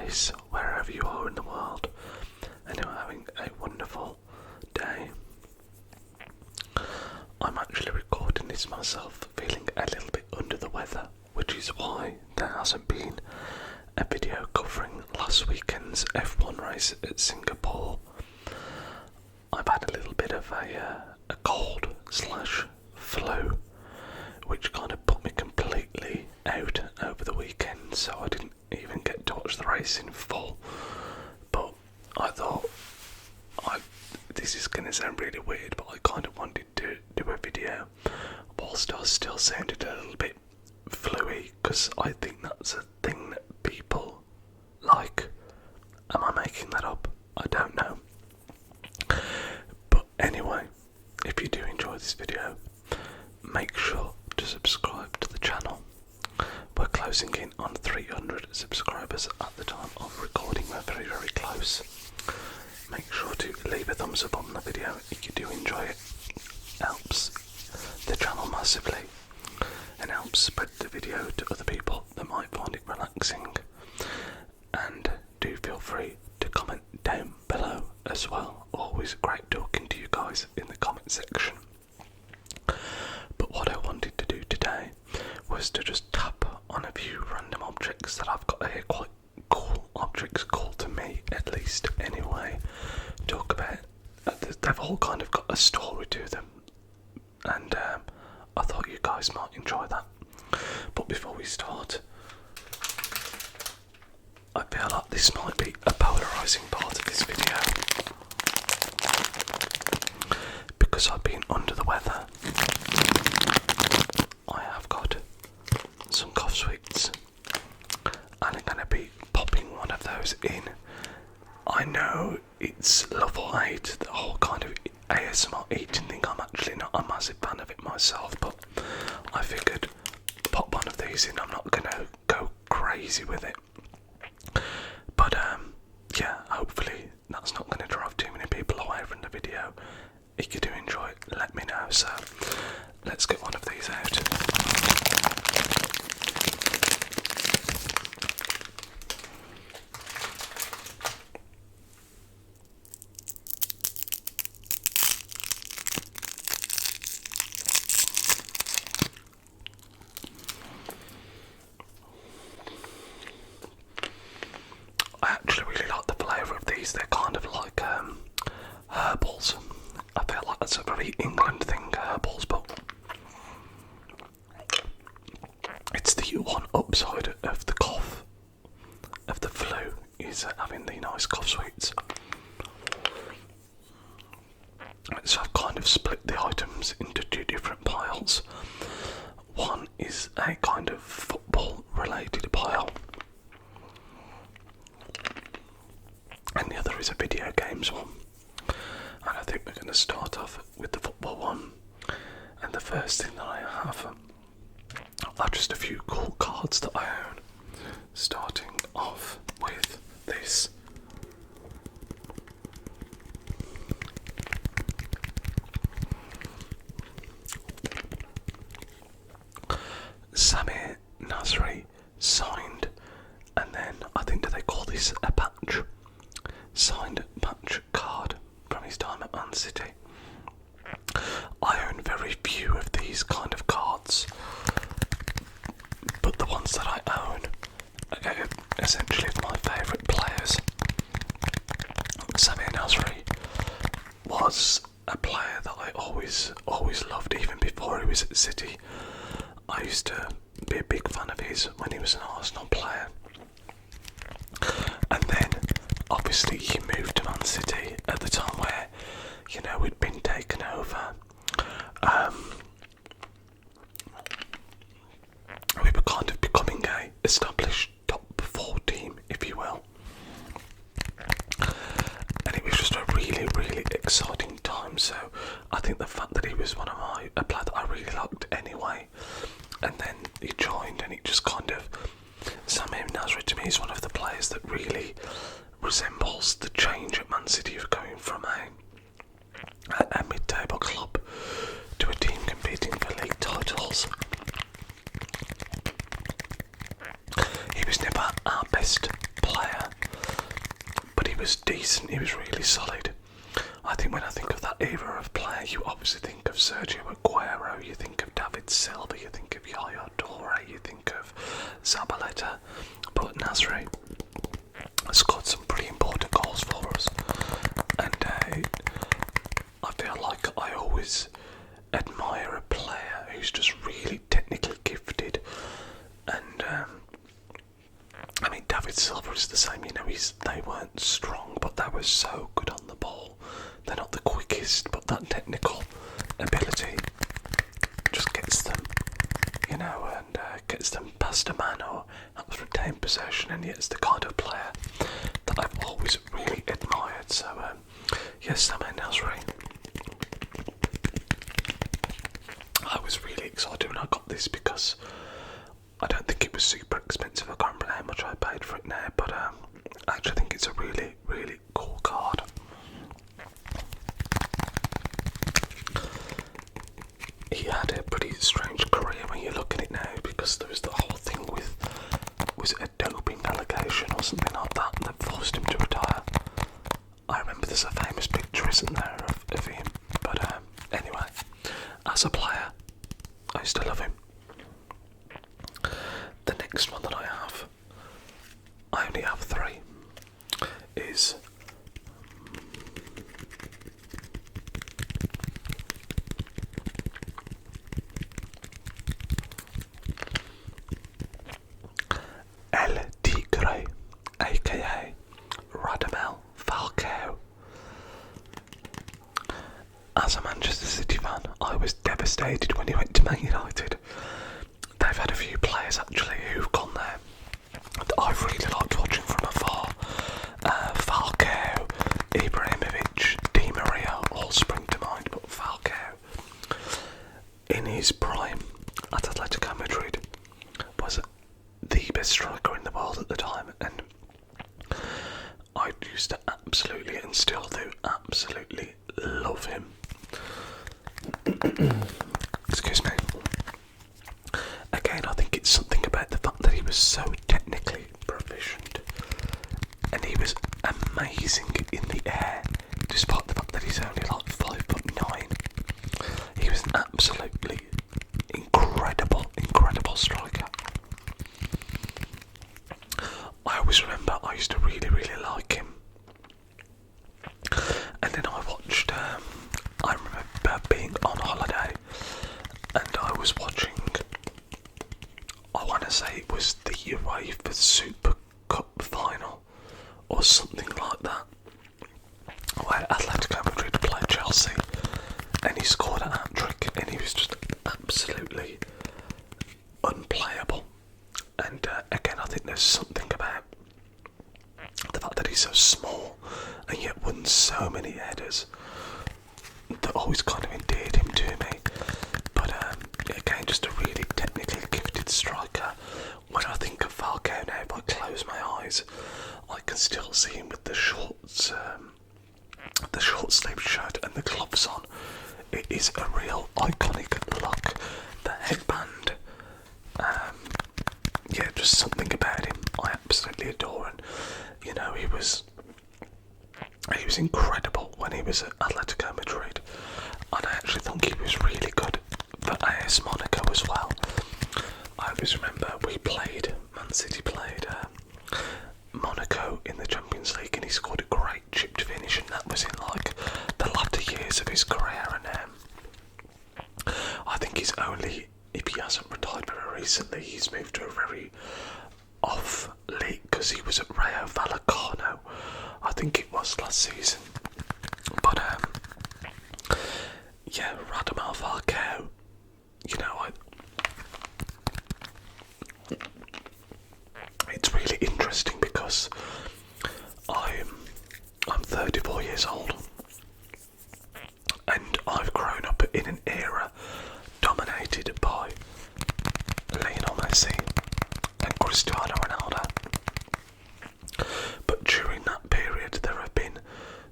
race wherever you are in the world, and you're having a wonderful day. I'm actually recording this myself, feeling a little bit under the weather, which is why there hasn't been a video covering last weekend's F1 race at Singapore. I've had a little bit of a cold/flu, which kind of put me completely out over the weekend, so I didn't even get to watch the race in full. But I thought, this is going to sound really weird, but I kind of wanted to do a video whilst I still sounded a little bit fluey, because I think that's a thing that people like. Am I making that up? I don't know. But anyway, if you do enjoy this video, make sure to subscribe to the channel. We're closing in on 300 subscribers at the time of recording. We're very, very close. Make sure to leave a thumbs up on the video if you do enjoy it. Helps the channel massively and helps spread the video to other people that might find it relaxing. And do feel free to comment down below as well. Always great talking to you guys in the comment section. But what I wanted to do today was to just tap on a few random objects that I've got here, quite cool objects, cool to me at least anyway. Talk about, they've all kind of got a story to them, and I thought you guys might enjoy that. But before we start, I feel like this might be a polarising part of this video, because I've been under the weather. I have got some cough sweets, and I'm going to be popping one of those in. I know it's love or hate, the whole kind of ASMR eating thing. I'm actually not a massive fan of it myself, but I figured pop one of these in. I'm not going to go crazy with it. But yeah, hopefully that's not going to drive too many people away from the video. If you do enjoy it, let me know. So let's get one of these out. I actually really like the flavour of these. They're kind of like herbals. I feel like that's a very England thing, herbals, but it's the one upside of the cough, of the flu, is having the nice cough sweets. So I've kind of split the items into two different piles. One is a kind of football related pile, and the other is a video games one. And I think we're going to start off with the football one. And the first thing that I have are just a few cool cards that I own. Starting off with this. Samir Nasri signed, and then I think, do they call this a patch? Signed patch card from his time at Man City. I own very few of these kind of cards, but the ones that I own are essentially my favourite players. Samir Nasri was a player that I always loved, even before he was at City. I used to be a big fan of his when he was an Arsenal player. And then, obviously, he moved to Man City at the time where, you know, we'd been taken over. We were kind of becoming a established top 4 team, if you will. And it was just a really, really exciting time. So I think the fact that he was a player that I really liked anyway, and then he joined, and it just kind of, Samir Nasri to me is one of the players that really resembles the change at Man City of going from a mid-table club to a team competing for league titles. He was never our best player, was decent, he was really solid. I think when I think of that era of player, you obviously think of Sergio Aguero, you think of David Silva, you think of Yaya Toure, you think of Zabaleta, but Nasri scored some pretty important goals for us, and I feel like I always admire a player who's just really technically gifted, and I mean David Silva is the same, you know, they weren't strong, but they were so good on the ball. They're not the quickest, but that technical ability just gets them, you know, and gets them past a man or helps retain possession, and yet it's the kind of player that I've always really admired. So yes, Samir Nasri. I was really excited when I got this because I don't think it was super expensive. I can't remember how much I paid for it now, but I actually think it's a really, really cool card. He had a pretty strange career when you look at it now, because there was the whole thing with, was it a doping allegation or something like that forced him to retire. I remember there's a famous picture, isn't there, of him, but anyway, as a player, I still love him. The next one that I only have 3, is El Tigre, aka Radamel Falcao. As a Manchester City fan, I was devastated when he went to Man United. They've had a few players actually who've gone there that I've really liked watching from afar. Falcao, Ibrahimovic, Di Maria all spring to mind, but Falcao, in his prime at Atletico Madrid, was the best striker in the world at the time, and I used to absolutely, and still do, absolutely love him. Excuse me. Again, I think it's something about the fact that he was so technically proficient, and he was amazing in the air, despite the fact that he's only like 5'9". He was an absolutely incredible striker. I always remember I used to really, really like him. And then I watched, I remember being on holiday, and I was watching, I want to say it was the UEFA Super Cup final, or something like that, where Atletico Madrid played Chelsea, and he scored a hat-trick, and he was just absolutely unplayable. And again, I think there's something about the fact that he's so small and yet won so many headers that always kind of endeared him to me. But again, just a really technically gifted striker. When I think of Falcao now, if I close my eyes, I can still see him with the shorts, the short sleeve shirt and the gloves on. It is a real iconic look. The headband, yeah, just something about him I absolutely adore. And you know, he was incredible when he was at Atletico Madrid, and I actually think he was really good for AS Monaco as well. I always remember Man City played Monaco in the Champions League, and he scored a great chipped finish, and that was in like the latter years of his career. And I think he's only, if he hasn't retired very recently, he's moved to a very off league, because he was at Rayo Vallecano, I think it was last season. But yeah, Radamel Falcao, you know, it's really interesting because I'm 34 years old, and I've grown up in an era dominated by Lionel Messi and Cristiano Ronaldo. But during that period, there have been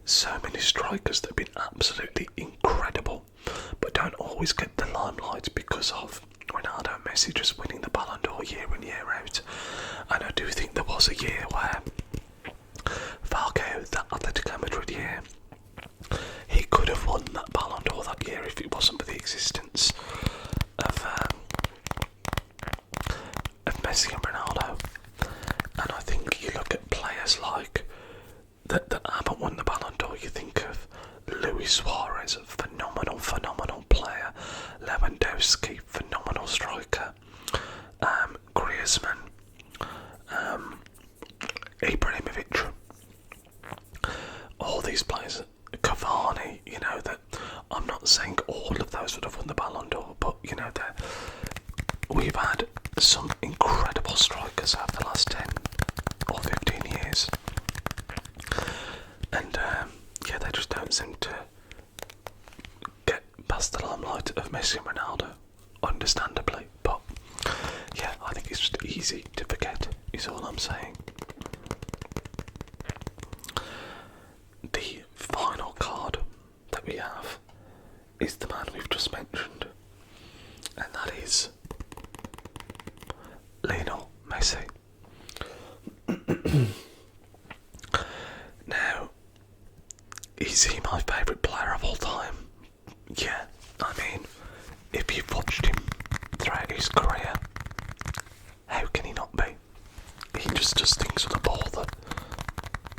so many strikers that have been absolutely incredible, but don't always get the limelight because of Ronaldo and Messi just winning the Ballon d'Or year in, year out. And I do think there was a year where Falcao, that wasn't for the existence of Messi and Ronaldo. And I think you look at players like that haven't won the Ballon d'Or. You think of Luis Suarez, a phenomenal player. Lewandowski, phenomenal striker. Griezmann, Ibrahimovic. All these players, Cavani, you know, that I'm not saying all of those would have won the Ballon d'Or, but you know that we've had some incredible strikers over the last 10 or 15 years, and yeah, they just don't seem to get past the limelight of Messi and Ronaldo, understandably. But yeah, I think it's just easy to forget, is all I'm saying. The final card that we have is the man we've just mentioned, and that is Lionel Messi. Now, is he my favourite player of all time? Yeah, I mean, if you've watched him throughout his career, how can he not be? He just does things with the ball that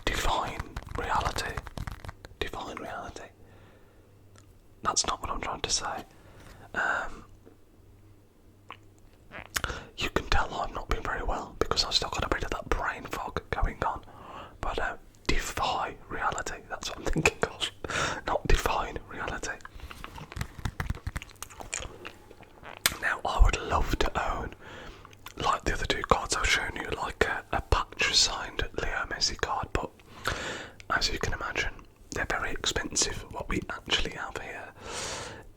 define reality. That's not what I'm trying to say. You can tell I'm not been very well because I've still got a bit of that brain fog going on. But defy reality, that's what I'm thinking of. Not define reality. Now, I would love to own, like the other two cards I've shown you, like a patch signed Leo Messi card, but as you can imagine, they're very expensive. What we actually have here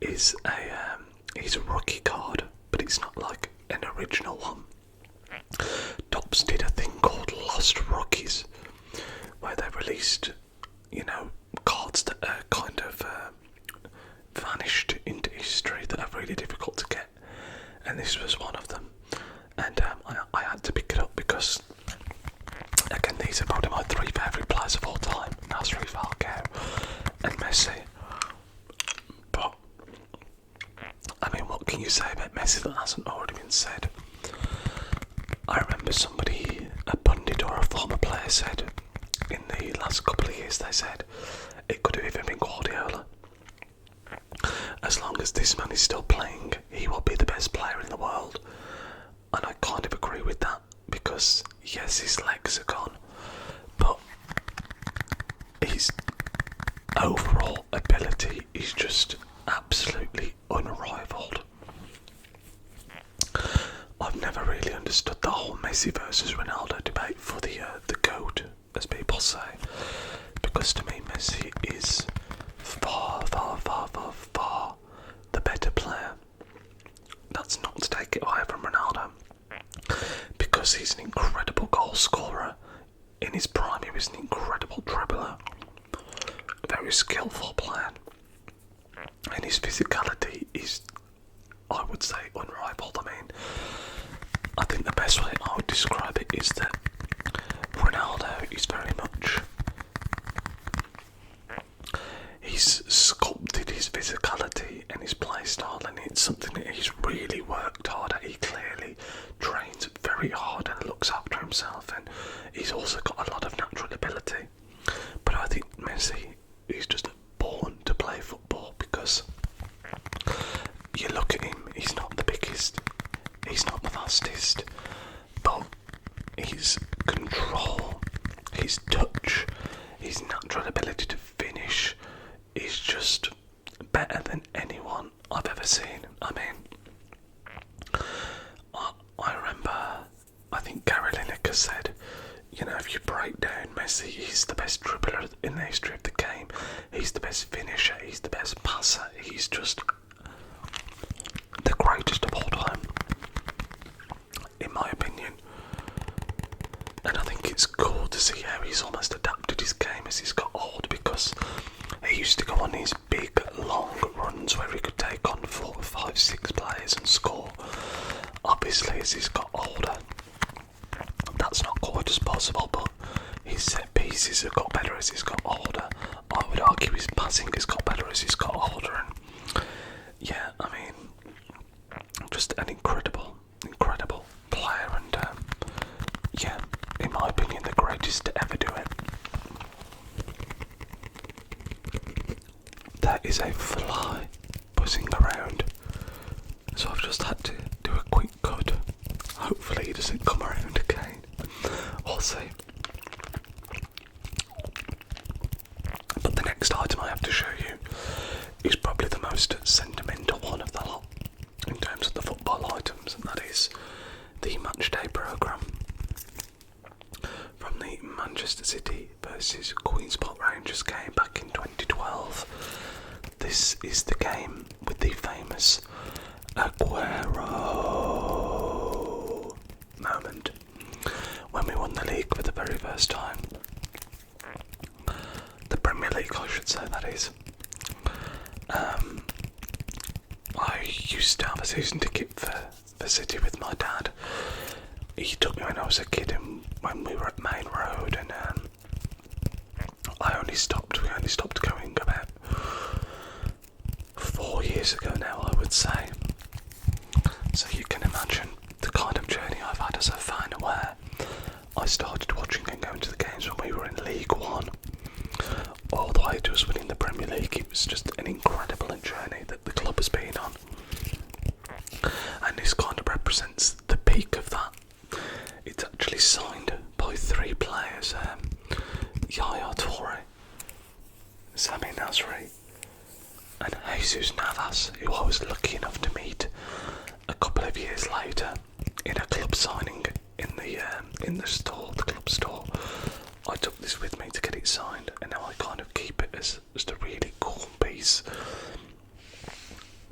is a rookie card, but it's not like an original one. Topps did a thing called Lost Rookies, where they released, you know, cards that are kind of vanished into history that are really difficult to get, and this was one of them. And I had to pick it up because, again, these are probably my three favourite players of all time: Nasri, Falcao and Messi. But I mean, what can you say about Messi that hasn't already been said? I remember somebody, a pundit or a former player, said in the last couple of years, they said it could have even been Guardiola. As long as this man is still playing, he will be the best player in the world. And I kind of agree with that, because yes, his legs are gone, but his overall ability is just absolutely unrivaled. I've never really understood the whole Messi versus Ronaldo debate for the GOAT, as people say, because to me Messi is far the better player. That's not to take it away from Ronaldo, because he's an incredible goal scorer. In his prime, he was an incredible dribbler, a very skillful player, and his physicality is, I would say, unrivaled. I mean, I think the best way I would describe it is that Ronaldo is very much, he's sculpted his physicality and his play style, and it's something that he's really worked hard at. He clearly trains very hard and looks after himself, and he's also got a lot of natural ability. But I think Messi is just born to play football, because you look at him, he's not the biggest, he's not the fastest, but his control, his touch, his natural ability to finish is just better than anyone I've ever seen. I mean, I remember, I think Gary Lineker said, you know, if you break down Messi, he's the best dribbler in the history of the game, he's the best finisher, he's the best passer, he's just the greatest of all time, in my opinion. And I think it's cool to see how he's almost adapted his game as he's got old, because he used to go on these big long runs where he could take on 4, 5, 6 players and score. Obviously, as he's got older, that's not quite as possible, but his set pieces have got better as he's got older. I would argue his passing has got better as he's got older, and yeah, I mean, just an incredible player, and yeah, in my opinion, the greatest to ever do it. There is a fly buzzing around, so I've just had to do a quick cut. Hopefully he doesn't come around again. We'll see. But the next item I have to show you is probably the most sentimental one of the lot in terms of the football items, and that is the matchday programme from the Manchester City versus Queen's Park Rangers game back in 2012. This is the game with the famous Aguero moment when we won the league for the very first time. The Premier League, I should say, that is. I used to have a season ticket for City with my dad. He took me when I was a kid, and when we were at Main Road, and we only stopped going about 4 years ago now, I would say. So you can imagine the kind of journey I've had as a fan, where I started watching and going to the games when we were in League One, all the way to us winning the Premier League. It was just an incredible journey that the club has been on, and this kind of represents the peak of that. It's actually signed by 3 players: Yaya Toure, Sami Nasri, and Jesus Navas, who I was lucky enough to meet a couple of years later in a club signing in the store, the club store. I took this with me to get it signed, and now I kind of keep it as just a really cool piece,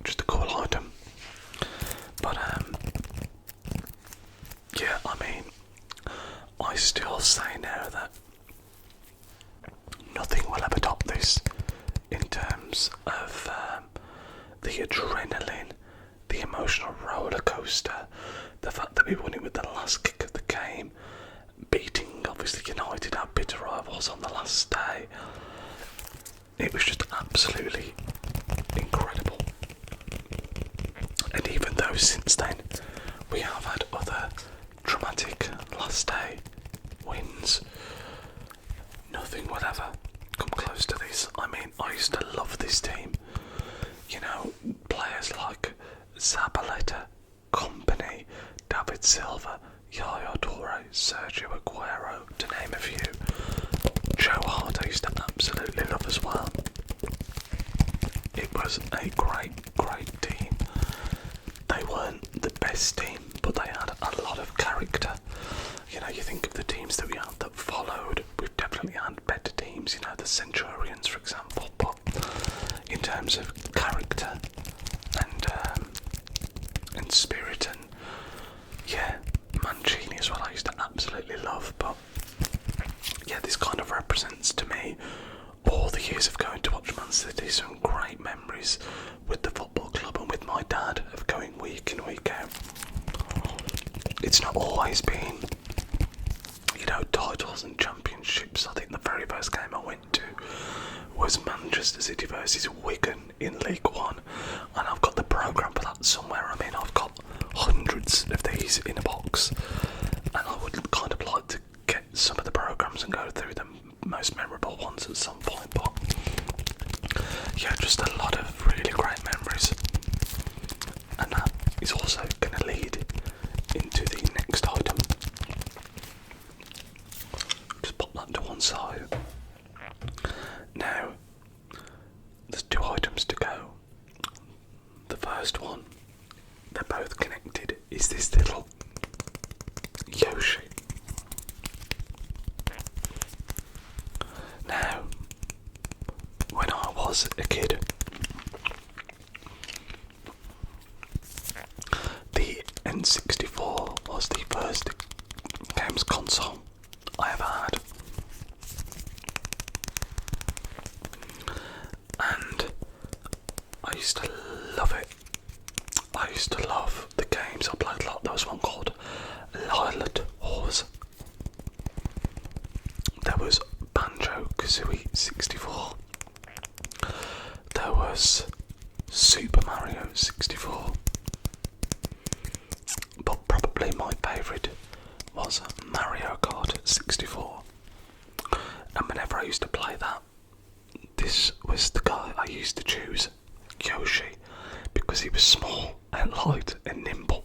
just a cool item. But yeah, I mean, I still say now that nothing will ever top this in terms of the adrenaline, the emotional roller coaster, the fact that we won it with the last kick of the game, beating obviously United, how bitter I was on the last day. It was just absolutely incredible. And even though since then we have had other dramatic last day wins, nothing will ever come close to this. I mean, I used to love this team. You know, players like Zabaleta, Company, David Silva, Yaya Toure, Sergio Aguero, to name a few. Joe Hart I used to absolutely love as well. It was a great team. They weren't the best team, but they had a lot of character. You know, you think of the teams that we had that followed, we've definitely had better teams, you know, the Centurions, for example, but in terms of character and spirit, and yeah, Mancini as well, I used to absolutely love. But yeah, this kind of represents to me all the years of going to watch Man City, some great memories with the football club and with my dad of going week in, week out. It's not always been, you know, titles and championships. I think the very first game I went to was Manchester City versus Wigan in League One, and I've got the programme for that somewhere. I mean, I've got hundreds of these in a box, and I would kind of like to get some of the programmes and go through the most memorable ones at some point. But yeah, just a lot of really great memories, and that is also going to lead into the next item. Just pop that to one side. Now, there's 2 items to go. The first one, they're both connected, is this little Yoshi. Now, when I was a kid, the N64 was the first games console I ever had. And I used to love it. I used to love the games I played a lot. There was one called Lionel. There was Banjo-Kazooie 64. There was Super Mario Mario Kart 64. And whenever I used to play that, this was the guy I used to choose, Yoshi, because he was small and light and nimble.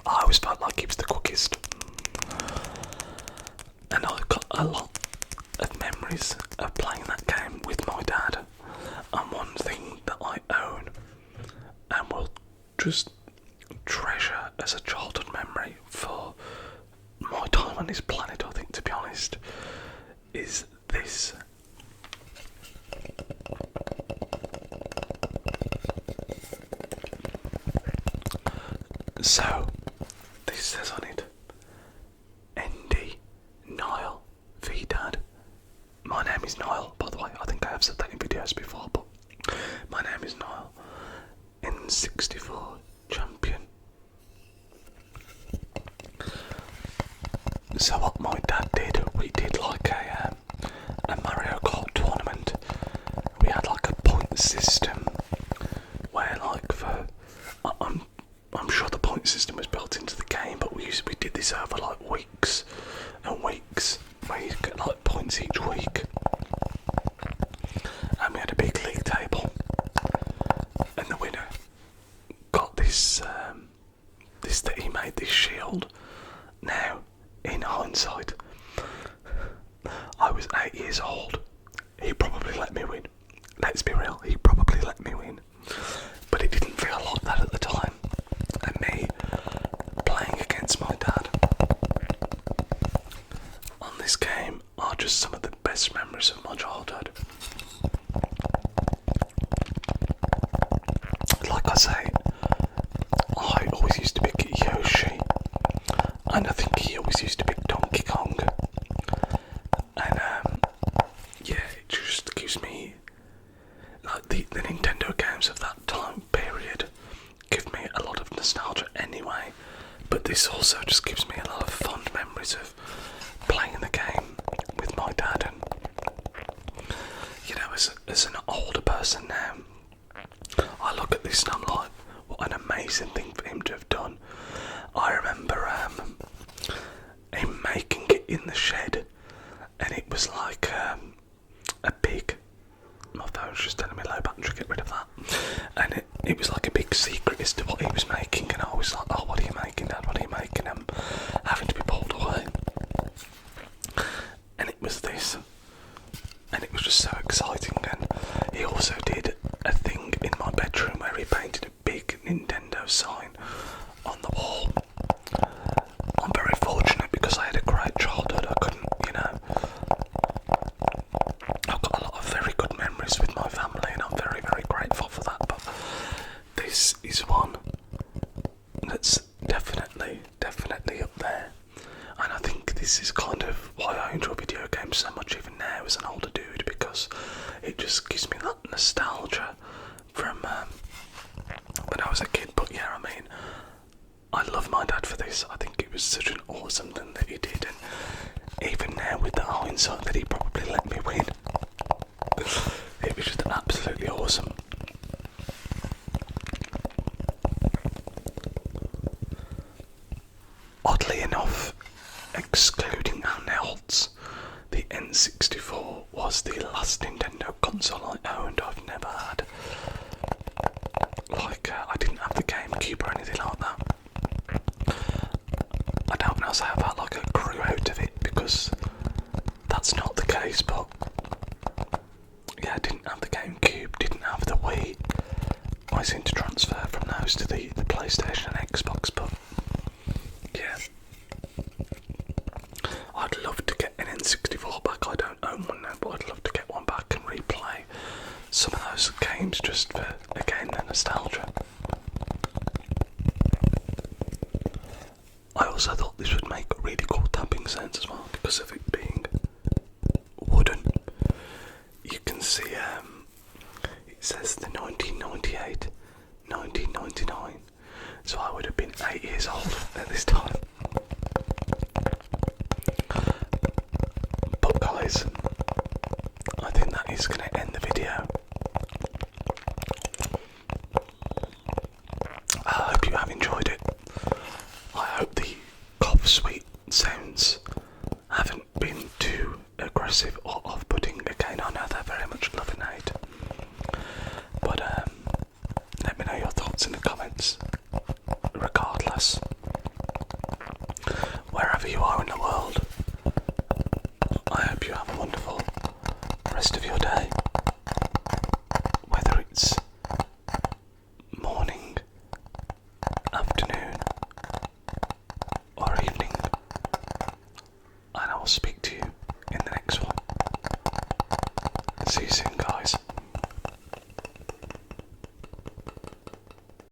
I always felt like he was the quickest. And I got a lot of memories of playing that game with my dad. And one thing that I own and will just treasure as a childhood memory for my time on this planet, I think, to be honest, is this. So, this says on it, ND Niall V Dad. My name is Niall, by the way. I think I have said that in videos before, but my name is Niall. N64 champion. So what my dad did, we did like a Mario Kart tournament. We had like a point system where like I'm sure the point system was built into the game, but we did this over like weeks and weeks, where you'd get like points each week. And we had a big league table, and the winner got this that he made this shield. Now, in hindsight, I was 8 years old. He probably let me win. Let's be real, he probably let me win. But it didn't feel like that at the time. And me playing against my dad on this game are just some of the best memories of my childhood. Like I say, I always used to pick Yoshi, and I think he always used to pick Donkey Kong. And yeah, it just gives me, like, the Nintendo games of that time period give me a lot of nostalgia anyway, but this also just gives me a lot of fond memories of playing the game with my dad. And you know, as an older person now, I look at this and I'm like, what an amazing thing for him to have done. I remember him making it in the shed, and it was like a big, my phone's just telling me low battery, get rid of that, and it was like a big secret as to what he was making, and I was like, oh, what are you making, Dad, what are you making? I'm having to be pulled away, and it was this, and it was just so exciting. And he also did a thing in my bedroom where he painted a big Nintendo sign on the wall. I'm very fortunate because I had a great childhood. I couldn't, you know, I've got a lot of very good memories with my family, and I'm very, very grateful for that. But this is one that's definitely up there. And I think this is kind of why I enjoy video games so much even now as an older dude, because it just gives me that nostalgia from when I was a kid. But yeah, I mean, I love my dad for this. I think it was such an awesome thing that he did, and even now with the hindsight that he probably let me win, it was just absolutely awesome. Oddly enough, excluding handhelds, the N64 was the last Nintendo console I owned. I've never had, like, I didn't have the GameCube or anything like that. I don't know how I like I grew out of it, because that's not the case, but yeah, I didn't have the GameCube, didn't have the Wii. I seem to transfer from those to the PlayStation and Xbox, but yeah. I'd love to get an N64 back. I don't own one now, but I'd love to get one back and replay some of those games just for, again, the nostalgia. I also thought this would make really cool tapping sounds as well, because of it being wooden. You can see it says the 1998, 1999, so I would have been 8 years old at this time. But guys, I think that is going to end the video. I hope you have enjoyed it. I hope the cough sweet See you soon.